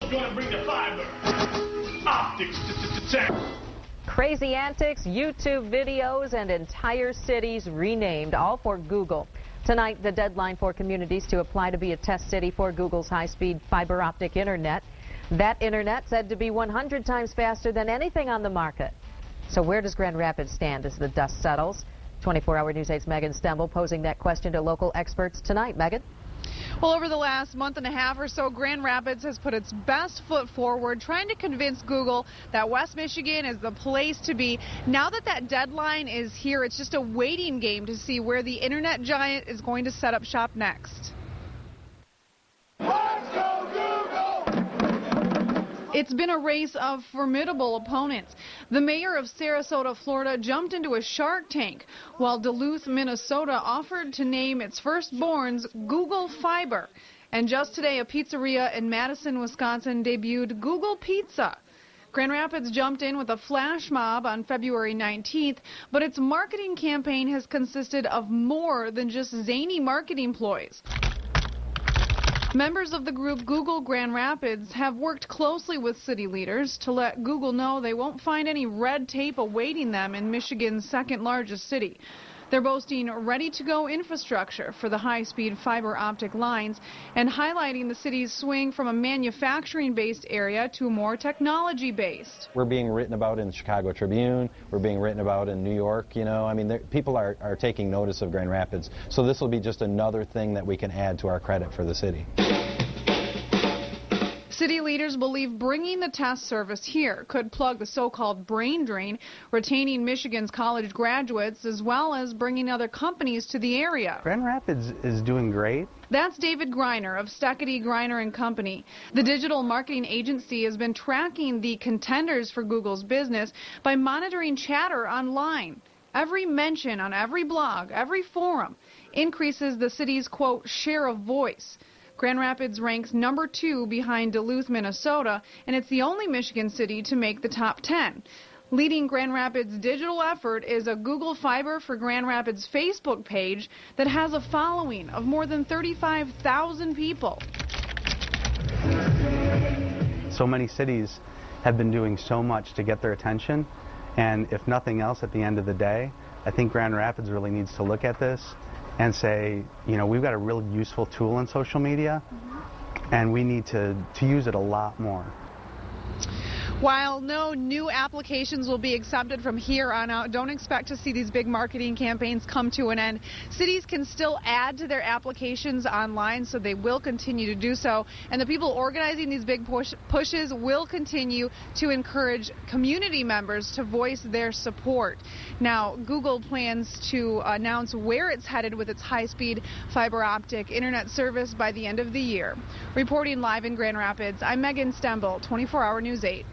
Google's going to bring the fiber optics to town. Crazy antics, YouTube videos, and entire cities renamed, all for Google. Tonight, the deadline for communities to apply to be a test city for Google's high-speed fiber optic internet. That internet said to be 100 times faster than anything on the market. So where does Grand Rapids stand as the dust settles? 24-hour News 8's Megan Stemble posing that question to local experts tonight. Megan? Well, over the last month and a half or so, Grand Rapids has put its best foot forward, trying to convince Google that West Michigan is the place to be. Now that that deadline is here, it's just a waiting game to see where the internet giant is going to set up shop next. Let's go, Google! It's been a race of formidable opponents. The mayor of Sarasota, Florida, jumped into a Shark Tank, while Duluth, Minnesota, offered to name its firstborns Google Fiber. And just today, a pizzeria in Madison, Wisconsin, debuted Google Pizza. Grand Rapids jumped in with a flash mob on February 19th, but its marketing campaign has consisted of more than just zany marketing ploys. Members of the group Google Grand Rapids have worked closely with city leaders to let Google know they won't find any red tape awaiting them in Michigan's second largest city. They're boasting ready-to-go infrastructure for the high-speed fiber optic lines and highlighting the city's swing from a manufacturing-based area to a more technology-based. We're being written about in the Chicago Tribune. We're being written about in New York. You know, I mean, people are taking notice of Grand Rapids. So this will be just another thing that we can add to our credit for the city. City leaders believe bringing the test service here could plug the so-called brain drain, retaining Michigan's college graduates, as well as bringing other companies to the area. Grand Rapids is doing great. That's David Greiner of Steckity, Greiner & Company. The digital marketing agency has been tracking the contenders for Google's business by monitoring chatter online. Every mention on every blog, every forum, increases the city's, quote, share of voice. Grand Rapids ranks number 2 behind Duluth, Minnesota, and it's the only Michigan city to make the top 10. Leading Grand Rapids' digital effort is a Google Fiber for Grand Rapids Facebook page that has a following of more than 35,000 people. So many cities have been doing so much to get their attention, and if nothing else, at the end of the day, I think Grand Rapids really needs to look at this and say, you know, we've got a really useful tool on social media, and we need to use it a lot more. While no new applications will be accepted from here on out, don't expect to see these big marketing campaigns come to an end. Cities can still add to their applications online, so they will continue to do so. And the people organizing these big pushes will continue to encourage community members to voice their support. Now, Google plans to announce where it's headed with its high-speed fiber optic internet service by the end of the year. Reporting live in Grand Rapids, I'm Megan Stemble, 24-hour News 8.